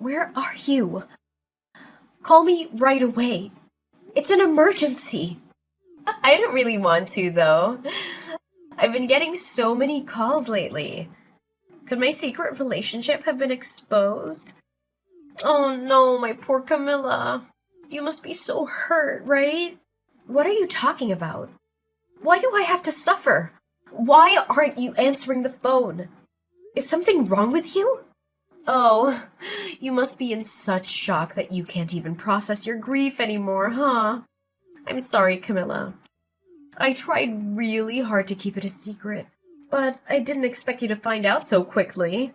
Where are you? Call me right away. It's an emergency. I don't really want to, though. I've been getting so many calls lately. Could my secret relationship have been exposed? Oh no, my poor Camilla. You must be so hurt, right? What are you talking about? Why do I have to suffer? Why aren't you answering the phone? Is something wrong with you? Oh, you must be in such shock that you can't even process your grief anymore, huh? I'm sorry, Camilla. I tried really hard to keep it a secret, but I didn't expect you to find out so quickly.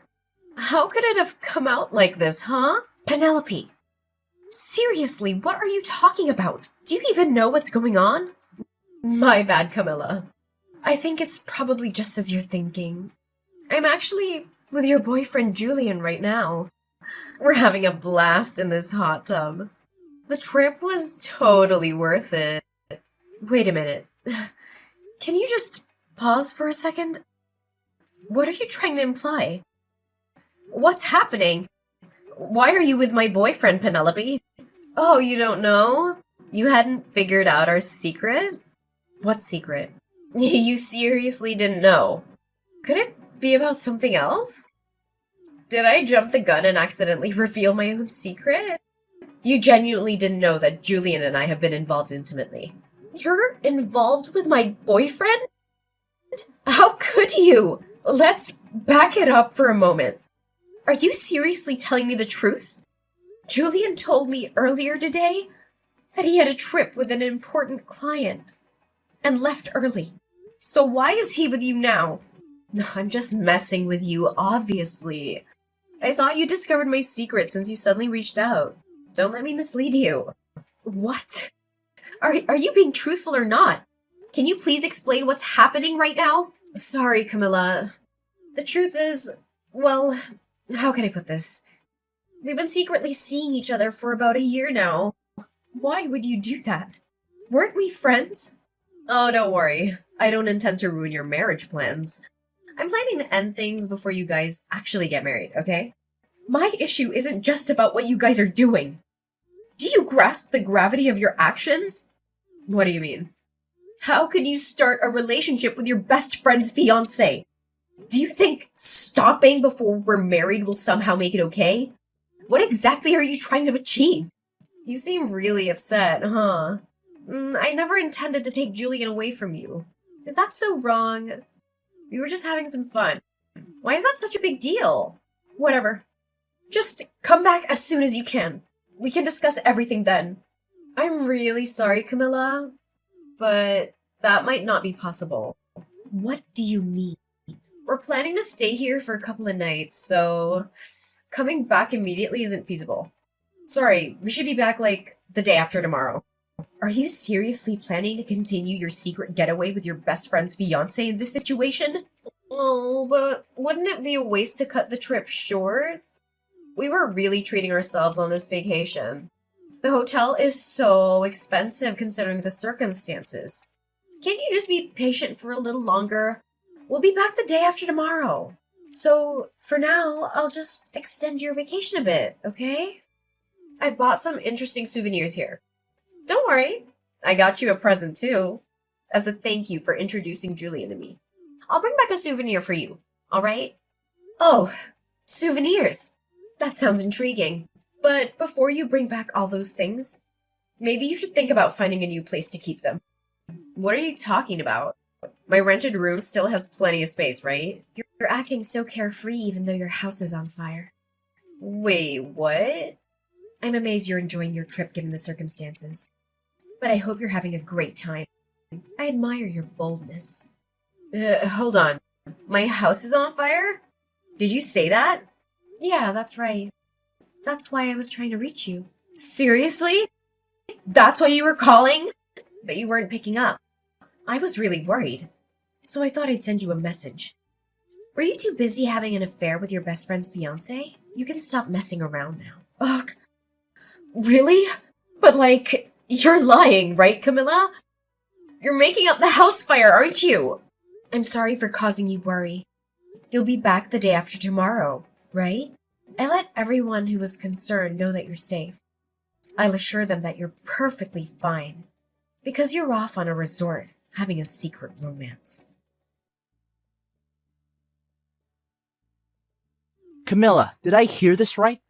How could it have come out like this, huh? Penelope, seriously, what are you talking about? Do you even know what's going on? My bad, Camilla. I think it's probably just as you're thinking. I'm actually with your boyfriend Julian right now. We're having a blast in this hot tub. The trip was totally worth it. Wait a minute. Can you just pause for a second? What are you trying to imply? What's happening? Why are you with my boyfriend, Penelope? Oh, you don't know? You hadn't figured out our secret? What secret? You seriously didn't know? Could it be about something else? Did I jump the gun and accidentally reveal my own secret? You genuinely didn't know that Julian and I have been involved intimately. You're involved with my boyfriend? How could you? Let's back it up for a moment. Are you seriously telling me the truth? Julian told me earlier today that he had a trip with an important client and left early. So why is he with you now? I'm just messing with you, obviously. I thought you discovered my secret since you suddenly reached out. Don't let me mislead you. What? Are you being truthful or not? Can you please explain what's happening right now? Sorry, Camilla. The truth is, well, how can I put this? We've been secretly seeing each other for about a year now. Why would you do that? Weren't we friends? Oh, don't worry. I don't intend to ruin your marriage plans. I'm planning to end things before you guys actually get married, okay? My issue isn't just about what you guys are doing. Do you grasp the gravity of your actions? What do you mean? How could you start a relationship with your best friend's fiancé? Do you think stopping before we're married will somehow make it okay? What exactly are you trying to achieve? You seem really upset, huh? I never intended to take Julian away from you. Is that so wrong? We were just having some fun. Why is that such a big deal? Whatever. Just come back as soon as you can. We can discuss everything then. I'm really sorry, Camilla, but that might not be possible. What do you mean? We're planning to stay here for a couple of nights, so coming back immediately isn't feasible. Sorry, we should be back like the day after tomorrow. Are you seriously planning to continue your secret getaway with your best friend's fiancé in this situation? Oh, but wouldn't it be a waste to cut the trip short? We were really treating ourselves on this vacation. The hotel is so expensive considering the circumstances. Can't you just be patient for a little longer? We'll be back the day after tomorrow. So, for now, I'll just extend your vacation a bit, okay? I've bought some interesting souvenirs here. Don't worry, I got you a present too, as a thank you for introducing Julian to me. I'll bring back a souvenir for you, alright? Oh, souvenirs. That sounds intriguing. But before you bring back all those things, maybe you should think about finding a new place to keep them. What are you talking about? My rented room still has plenty of space, right? You're acting so carefree even though your house is on fire. Wait, what? I'm amazed you're enjoying your trip given the circumstances. But I hope you're having a great time. I admire your boldness. Hold on. My house is on fire? Did you say that? Yeah, that's right. That's why I was trying to reach you. Seriously? That's why you were calling? But you weren't picking up. I was really worried. So I thought I'd send you a message. Were you too busy having an affair with your best friend's fiancé? You can stop messing around now. Ugh. Really? But you're lying, right, Camilla? You're making up the house fire, aren't you? I'm sorry for causing you worry. You'll be back the day after tomorrow, right? I let everyone who was concerned know that you're safe. I'll assure them that you're perfectly fine, because you're off on a resort having a secret romance. Camilla, did I hear this right?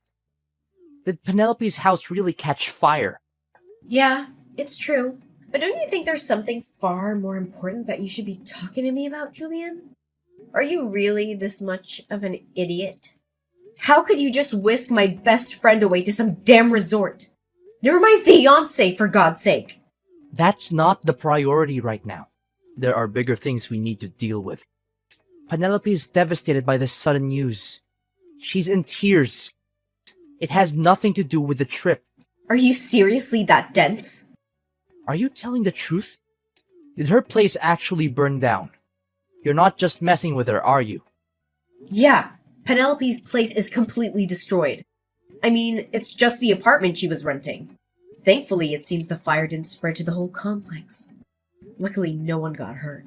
Did Penelope's house really catch fire? Yeah, it's true. But don't you think there's something far more important that you should be talking to me about, Julian? Are you really this much of an idiot? How could you just whisk my best friend away to some damn resort? You're my fiancé, for God's sake! That's not the priority right now. There are bigger things we need to deal with. Penelope is devastated by this sudden news. She's in tears. It has nothing to do with the trip. Are you seriously that dense? Are you telling the truth? Did her place actually burn down? You're not just messing with her, are you? Yeah, Penelope's place is completely destroyed. I mean, it's just the apartment she was renting. Thankfully, it seems the fire didn't spread to the whole complex. Luckily, no one got hurt.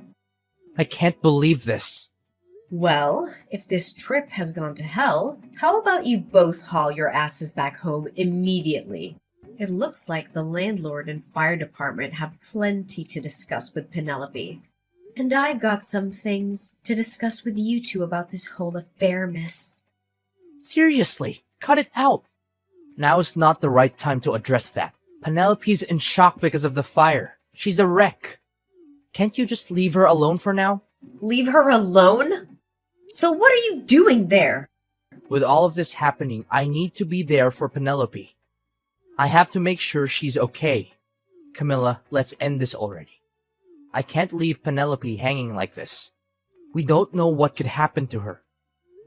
I can't believe this. Well, if this trip has gone to hell, how about you both haul your asses back home immediately? It looks like the landlord and fire department have plenty to discuss with Penelope. And I've got some things to discuss with you two about this whole affair, miss. Seriously, cut it out. Now is not the right time to address that. Penelope's in shock because of the fire. She's a wreck. Can't you just leave her alone for now? Leave her alone? So what are you doing there? With all of this happening, I need to be there for Penelope. I have to make sure she's okay. Camilla, let's end this already. I can't leave Penelope hanging like this. We don't know what could happen to her.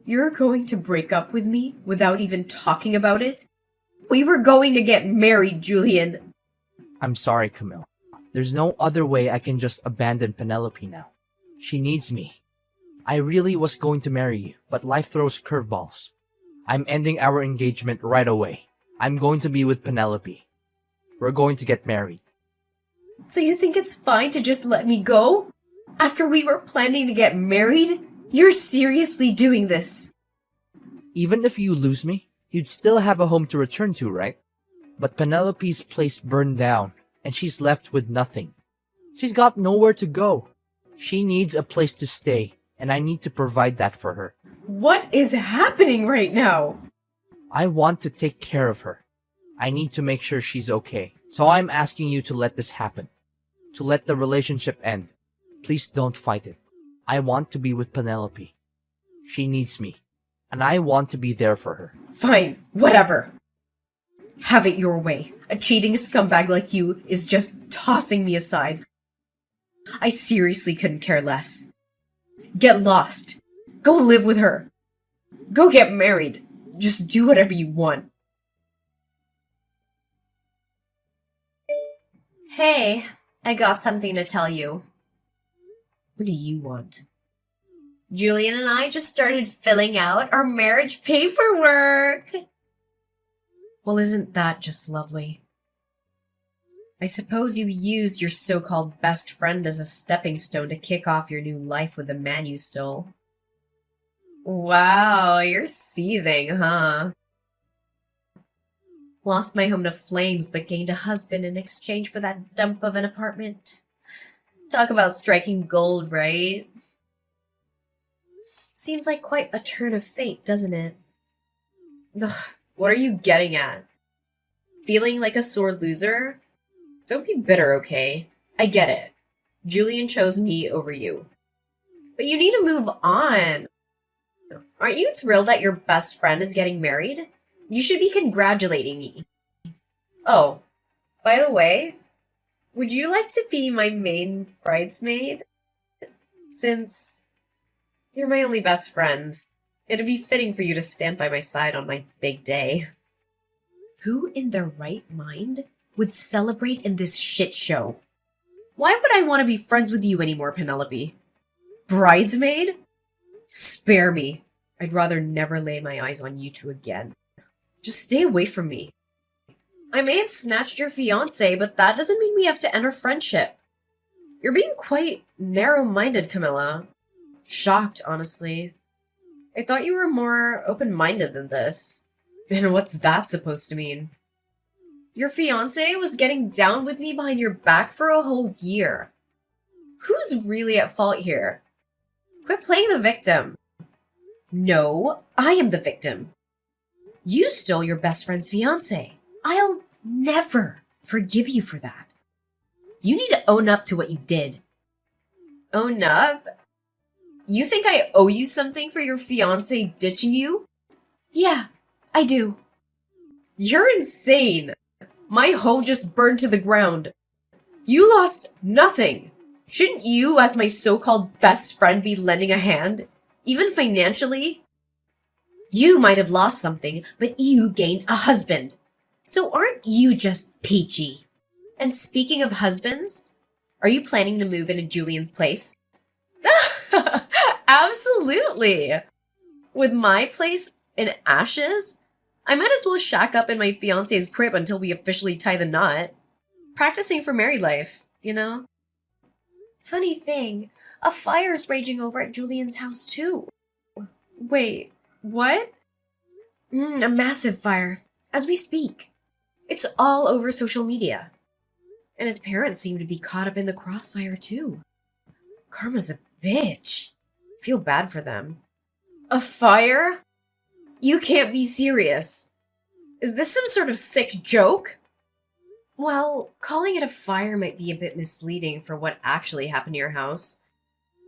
You're going to break up with me without even talking about it? We were going to get married, Julian. I'm sorry, Camilla. There's no other way I can just abandon Penelope now. She needs me. I really was going to marry you, but life throws curveballs. I'm ending our engagement right away. I'm going to be with Penelope. We're going to get married. So you think it's fine to just let me go? After we were planning to get married? You're seriously doing this? Even if you lose me, you'd still have a home to return to, right? But Penelope's place burned down, and she's left with nothing. She's got nowhere to go. She needs a place to stay, and I need to provide that for her. What is happening right now? I want to take care of her. I need to make sure she's okay. So I'm asking you to let this happen. To let the relationship end. Please don't fight it. I want to be with Penelope. She needs me. And I want to be there for her. Fine, whatever. Have it your way. A cheating scumbag like you is just tossing me aside. I seriously couldn't care less. Get lost. Go live with her. Go get married. Just do whatever you want. Hey, I got something to tell you. What do you want? Julian and I just started filling out our marriage paperwork. Well, isn't that just lovely? I suppose you used your so-called best friend as a stepping stone to kick off your new life with the man you stole. Wow, you're seething, huh? Lost my home to flames, but gained a husband in exchange for that dump of an apartment. Talk about striking gold, right? Seems like quite a turn of fate, doesn't it? Ugh, what are you getting at? Feeling like a sore loser? Don't be bitter, okay? I get it. Julian chose me over you. But you need to move on. Aren't you thrilled that your best friend is getting married? You should be congratulating me. Oh, by the way, would you like to be my main bridesmaid? Since you're my only best friend, it'd be fitting for you to stand by my side on my big day. Who in their right mind would celebrate in this shit show? Why would I want to be friends with you anymore, Penelope? Bridesmaid? Spare me. I'd rather never lay my eyes on you two again. Just stay away from me. I may have snatched your fiancé, but that doesn't mean we have to end our friendship. You're being quite narrow-minded, Camilla. Shocked, honestly. I thought you were more open-minded than this. And what's that supposed to mean? Your fiancé was getting down with me behind your back for a whole year. Who's really at fault here? Quit playing the victim. No, I am the victim. You stole your best friend's fiancé. I'll never forgive you for that. You need to own up to what you did. Own up? You think I owe you something for your fiancé ditching you? Yeah, I do. You're insane. My home just burned to the ground. You lost nothing. Shouldn't you, as my so-called best friend, be lending a hand? Even financially? You might have lost something, but you gained a husband. So aren't you just peachy? And speaking of husbands, are you planning to move into Julian's place? Absolutely. With my place in ashes, I might as well shack up in my fiancé's crib until we officially tie the knot. Practicing for married life, you know? Funny thing, a fire's raging over at Julian's house too. Wait, what? A massive fire, as we speak. It's all over social media. And his parents seem to be caught up in the crossfire too. Karma's a bitch. Feel bad for them. A fire? You can't be serious. Is this some sort of sick joke? Well, calling it a fire might be a bit misleading for what actually happened to your house.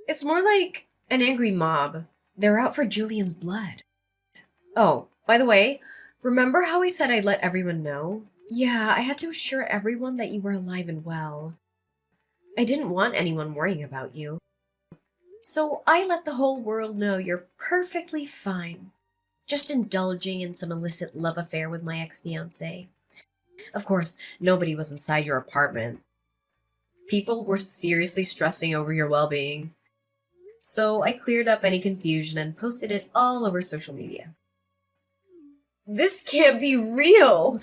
It's more like an angry mob. They're out for Julian's blood. Oh, by the way, remember how I said I'd let everyone know? Yeah, I had to assure everyone that you were alive and well. I didn't want anyone worrying about you. So I let the whole world know you're perfectly fine. Just indulging in some illicit love affair with my ex-fiancé. Of course, nobody was inside your apartment. People were seriously stressing over your well-being. So I cleared up any confusion and posted it all over social media. This can't be real!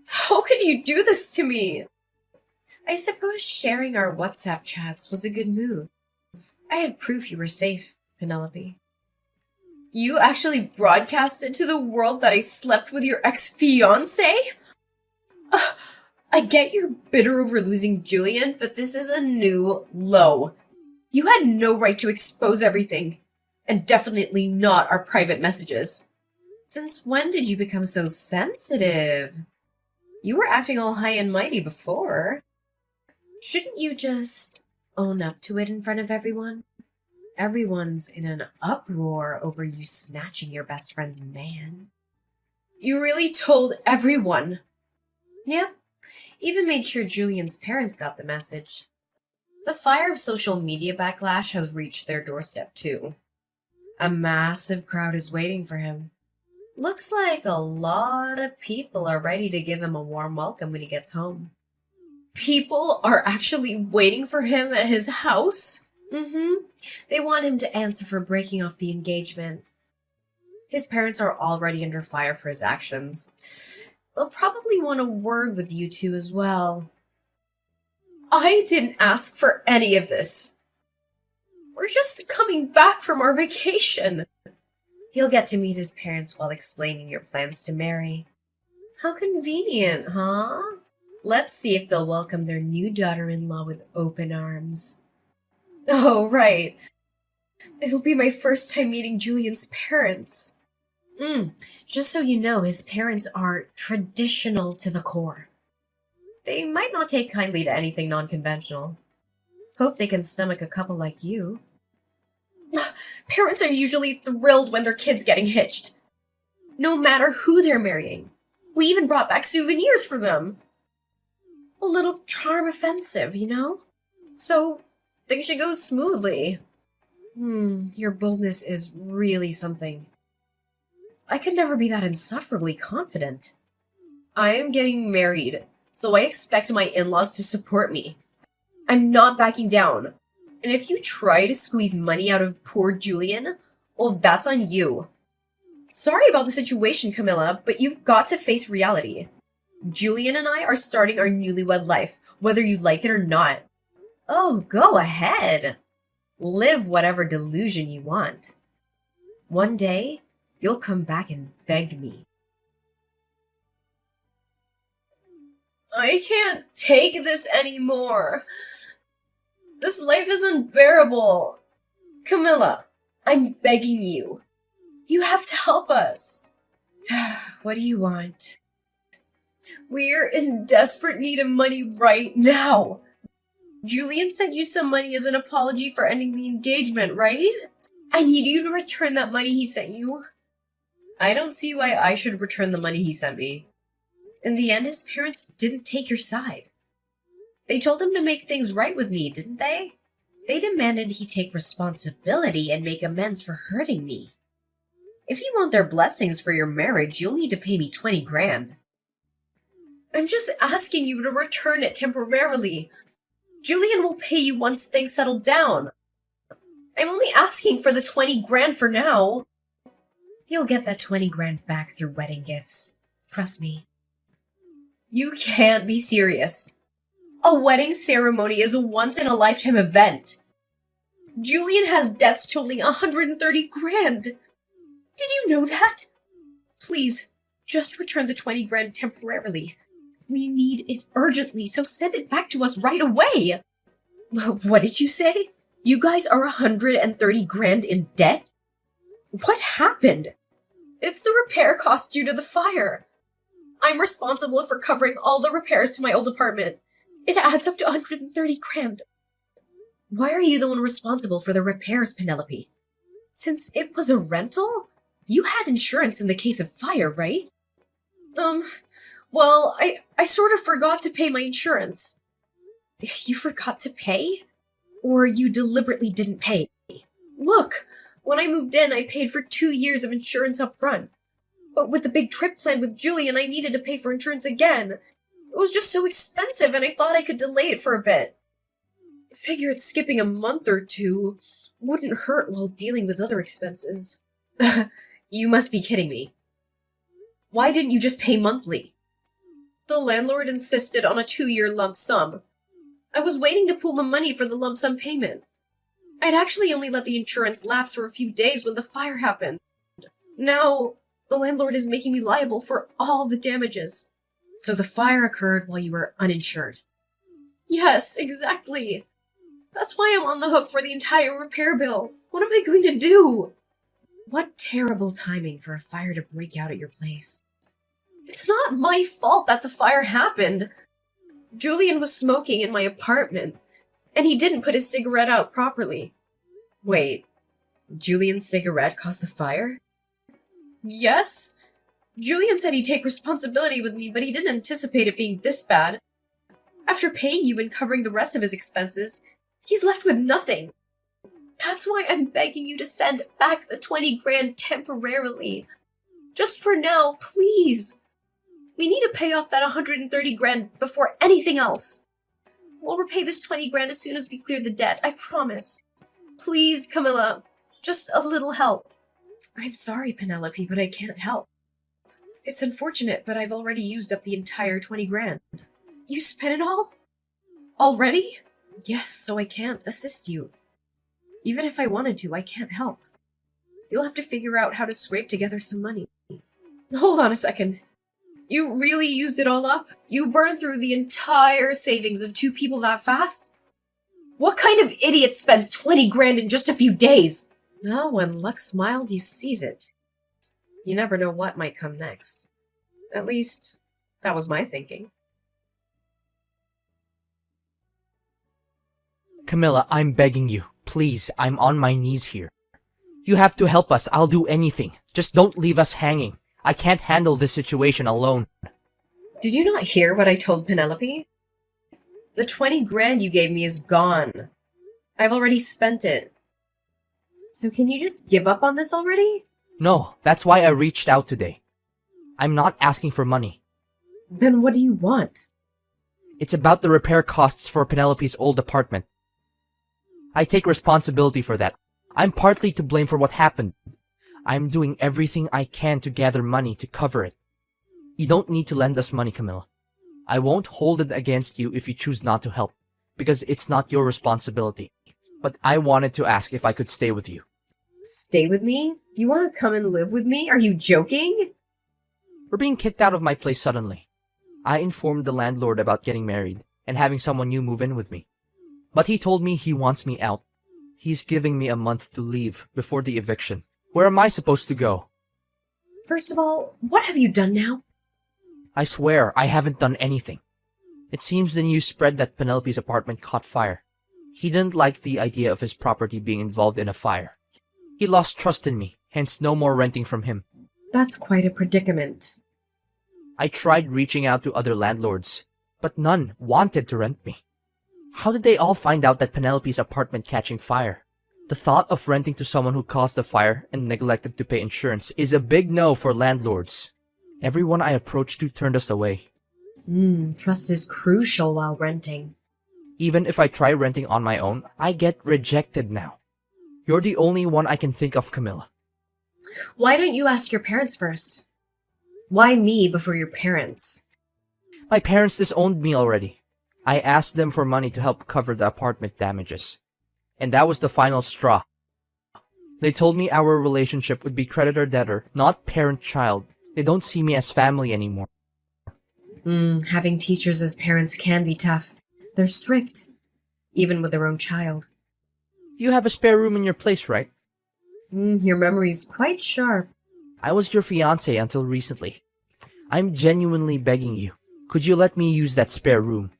How can you do this to me? I suppose sharing our WhatsApp chats was a good move. I had proof you were safe, Penelope. You actually broadcasted to the world that I slept with your ex-fiancé? I get you're bitter over losing Julian, but this is a new low. You had no right to expose everything, and definitely not our private messages. Since when did you become so sensitive? You were acting all high and mighty before. Shouldn't you just own up to it in front of everyone? Everyone's in an uproar over you snatching your best friend's man. You really told everyone? Yeah, even made sure Julian's parents got the message. The fire of social media backlash has reached their doorstep too. A massive crowd is waiting for him. Looks like a lot of people are ready to give him a warm welcome when he gets home. People are actually waiting for him at his house? They want him to answer for breaking off the engagement. His parents are already under fire for his actions. They'll probably want a word with you two as well. I didn't ask for any of this. We're just coming back from our vacation. He'll get to meet his parents while explaining your plans to marry. How convenient, huh? Let's see if they'll welcome their new daughter-in-law with open arms. Oh, right. It'll be my first time meeting Julian's parents. Just so you know, his parents are traditional to the core. They might not take kindly to anything non-conventional. Hope they can stomach a couple like you. Parents are usually thrilled when their kid's getting hitched. No matter who they're marrying. We even brought back souvenirs for them. A little charm offensive, you know? So, things should go smoothly. Your boldness is really something. I could never be that insufferably confident. I am getting married, so I expect my in-laws to support me. I'm not backing down. And if you try to squeeze money out of poor Julian, well, that's on you. Sorry about the situation, Camilla, but you've got to face reality. Julian and I are starting our newlywed life, whether you like it or not. Oh, go ahead. Live whatever delusion you want. One day, you'll come back and beg me. I can't take this anymore. This life is unbearable. Camilla, I'm begging you. You have to help us. What do you want? We're in desperate need of money right now. Julian sent you some money as an apology for ending the engagement, right? I need you to return that money he sent you. I don't see why I should return the money he sent me. In the end, his parents didn't take your side. They told him to make things right with me, didn't they? They demanded he take responsibility and make amends for hurting me. If you want their blessings for your marriage, you'll need to pay me 20 grand. I'm just asking you to return it temporarily. Julian will pay you once things settle down. I'm only asking for the 20 grand for now. You'll get that 20 grand back through wedding gifts. Trust me. You can't be serious. A wedding ceremony is a once-in-a-lifetime event. Julian has debts totaling 130 grand. Did you know that? Please, just return the 20 grand temporarily. We need it urgently, so send it back to us right away. What did you say? You guys are 130 grand in debt? What happened? It's the repair cost due to the fire. I'm responsible for covering all the repairs to my old apartment. It adds up to 130 grand. Why are you the one responsible for the repairs, Penelope? Since it was a rental, you had insurance in the case of fire, right? Well, I sort of forgot to pay my insurance. You forgot to pay? Or you deliberately didn't pay? Look, when I moved in, I paid for 2 years of insurance up front. But with the big trip planned with Julian, I needed to pay for insurance again. It was just so expensive, and I thought I could delay it for a bit. Figured skipping a month or two wouldn't hurt while dealing with other expenses. You must be kidding me. Why didn't you just pay monthly? The landlord insisted on a 2-year lump sum. I was waiting to pool the money for the lump sum payment. I'd actually only let the insurance lapse for a few days when the fire happened. Now, the landlord is making me liable for all the damages. So the fire occurred while you were uninsured. Yes, exactly. That's why I'm on the hook for the entire repair bill. What am I going to do? What terrible timing for a fire to break out at your place. It's not my fault that the fire happened. Julian was smoking in my apartment, and he didn't put his cigarette out properly. Wait, Julian's cigarette caused the fire? Yes. Julian said he'd take responsibility with me, but he didn't anticipate it being this bad. After paying you and covering the rest of his expenses, he's left with nothing. That's why I'm begging you to send back the 20 grand temporarily. Just for now, please. We need to pay off that 130 grand before anything else. We'll repay this 20 grand as soon as we clear the debt, I promise. Please, Camilla, just a little help. I'm sorry, Penelope, but I can't help. It's unfortunate, but I've already used up the entire 20 grand. You spent it all? Already? Yes, so I can't assist you. Even if I wanted to, I can't help. You'll have to figure out how to scrape together some money. Hold on a second. You really used it all up? You burned through the entire savings of 2 people that fast? What kind of idiot spends 20 grand in just a few days? Well, when luck smiles, you seize it. You never know what might come next. At least, that was my thinking. Camilla, I'm begging you. Please, I'm on my knees here. You have to help us. I'll do anything. Just don't leave us hanging. I can't handle this situation alone. Did you not hear what I told Penelope? The 20 grand you gave me is gone. I've already spent it. So can you just give up on this already? No, that's why I reached out today. I'm not asking for money. Then what do you want? It's about the repair costs for Penelope's old apartment. I take responsibility for that. I'm partly to blame for what happened. I'm doing everything I can to gather money to cover it. You don't need to lend us money, Camilla. I won't hold it against you if you choose not to help, because it's not your responsibility. But I wanted to ask if I could stay with you. Stay with me? You want to come and live with me? Are you joking? We're being kicked out of my place suddenly. I informed the landlord about getting married and having someone new move in with me. But he told me he wants me out. He's giving me a month to leave before the eviction. Where am I supposed to go? First of all, what have you done now? I swear I haven't done anything. It seems the news spread that Penelope's apartment caught fire. He didn't like the idea of his property being involved in a fire. He lost trust in me, hence no more renting from him. That's quite a predicament. I tried reaching out to other landlords, but none wanted to rent me. How did they all find out that Penelope's apartment catching fire? The thought of renting to someone who caused the fire and neglected to pay insurance is a big no for landlords. Everyone I approached to turned us away. Trust is crucial while renting. Even if I try renting on my own, I get rejected now. You're the only one I can think of, Camilla. Why don't you ask your parents first? Why me before your parents? My parents disowned me already. I asked them for money to help cover the apartment damages. And that was the final straw. They told me our relationship would be creditor-debtor, not parent-child. They don't see me as family anymore. Having teachers as parents can be tough. They're strict, even with their own child. You have a spare room in your place, right? Your memory's quite sharp. I was your fiancé until recently. I'm genuinely begging you. Could you let me use that spare room?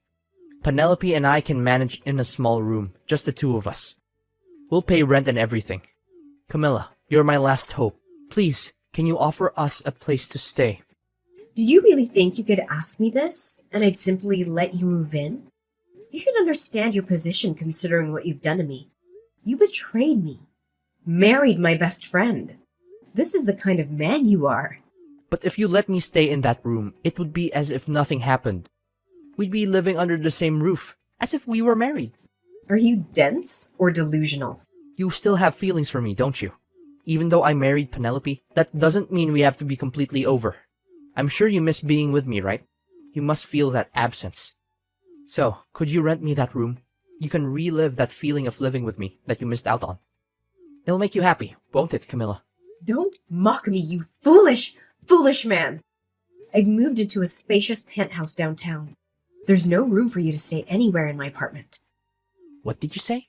Penelope and I can manage in a small room, just the two of us. We'll pay rent and everything. Camilla, you're my last hope. Please, can you offer us a place to stay? Did you really think you could ask me this, and I'd simply let you move in? You should understand your position considering what you've done to me. You betrayed me. Married my best friend. This is the kind of man you are. But if you let me stay in that room, it would be as if nothing happened. We'd be living under the same roof, as if we were married. Are you dense or delusional? You still have feelings for me, don't you? Even though I married Penelope, that doesn't mean we have to be completely over. I'm sure you miss being with me, right? You must feel that absence. So, could you rent me that room? You can relive that feeling of living with me that you missed out on. It'll make you happy, won't it, Camilla? Don't mock me, you foolish man. I've moved into a spacious penthouse downtown. There's no room for you to stay anywhere in my apartment. What did you say?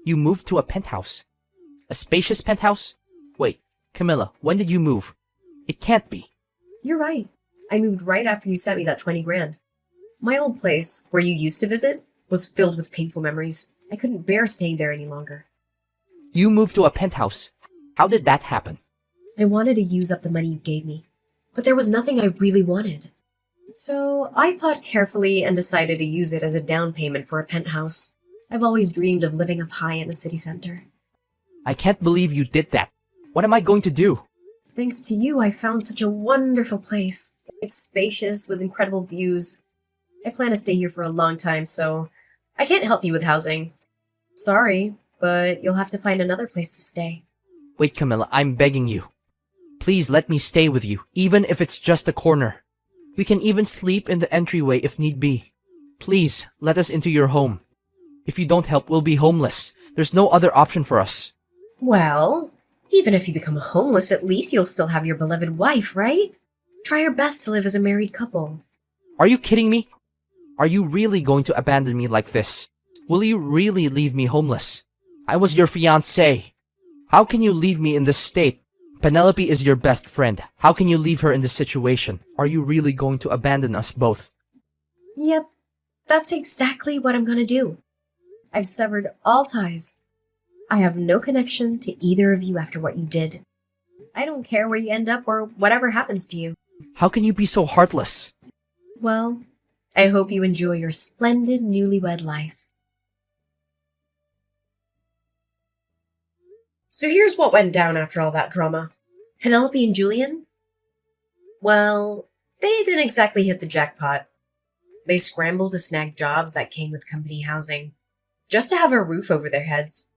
You moved to a penthouse? A spacious penthouse? Wait, Camilla, when did you move? It can't be. You're right. I moved right after you sent me that 20 grand. My old place, where you used to visit, was filled with painful memories. I couldn't bear staying there any longer. You moved to a penthouse. How did that happen? I wanted to use up the money you gave me, but there was nothing I really wanted. So I thought carefully and decided to use it as a down payment for a penthouse. I've always dreamed of living up high in the city center. I can't believe you did that. What am I going to do? Thanks to you, I found such a wonderful place. It's spacious with incredible views. I plan to stay here for a long time, so I can't help you with housing. Sorry, but you'll have to find another place to stay. Wait, Camilla, I'm begging you. Please let me stay with you, even if it's just a corner. We can even sleep in the entryway if need be. Please, let us into your home. If you don't help, we'll be homeless. There's no other option for us. Well, even if you become homeless, at least you'll still have your beloved wife, right? Try your best to live as a married couple. Are you kidding me? Are you really going to abandon me like this? Will you really leave me homeless? I was your fiancé. How can you leave me in this state? Penelope is your best friend. How can you leave her in this situation? Are you really going to abandon us both? Yep, that's exactly what I'm gonna do. I've severed all ties. I have no connection to either of you after what you did. I don't care where you end up or whatever happens to you. How can you be so heartless? Well, I hope you enjoy your splendid newlywed life. So here's what went down after all that drama. Penelope and Julian? Well, they didn't exactly hit the jackpot. They scrambled to snag jobs that came with company housing, just to have a roof over their heads.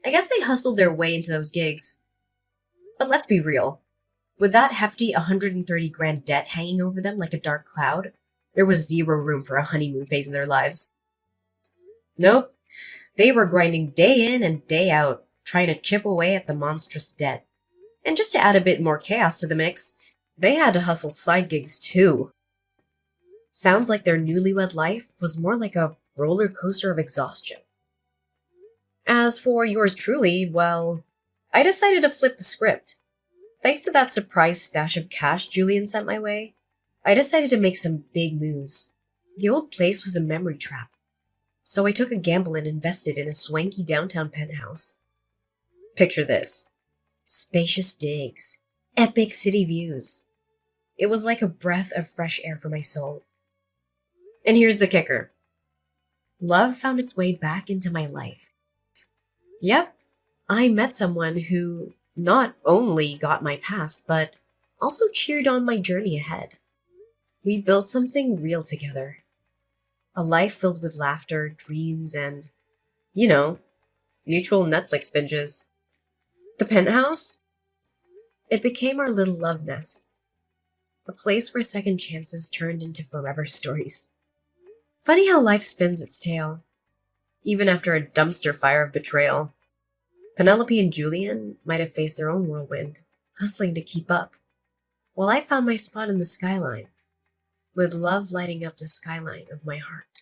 I guess they hustled their way into those gigs. But let's be real. With that hefty 130 grand debt hanging over them like a dark cloud, there was zero room for a honeymoon phase in their lives. Nope. They were grinding day in and day out, trying to chip away at the monstrous debt. And just to add a bit more chaos to the mix, they had to hustle side gigs too. Sounds like their newlywed life was more like a roller coaster of exhaustion. As for yours truly, well, I decided to flip the script. Thanks to that surprise stash of cash Julian sent my way, I decided to make some big moves. The old place was a memory trap, so I took a gamble and invested in a swanky downtown penthouse. Picture this: spacious digs, epic city views. It was like a breath of fresh air for my soul. And here's the kicker: love found its way back into my life. Yep, I met someone who not only got my past, but also cheered on my journey ahead. We built something real together. A life filled with laughter, dreams, and, you know, mutual Netflix binges. The penthouse? It became our little love nest. A place where second chances turned into forever stories. Funny how life spins its tale, even after a dumpster fire of betrayal. Penelope and Julian might have faced their own whirlwind, hustling to keep up, while I found my spot in the skyline, with love lighting up the skyline of my heart.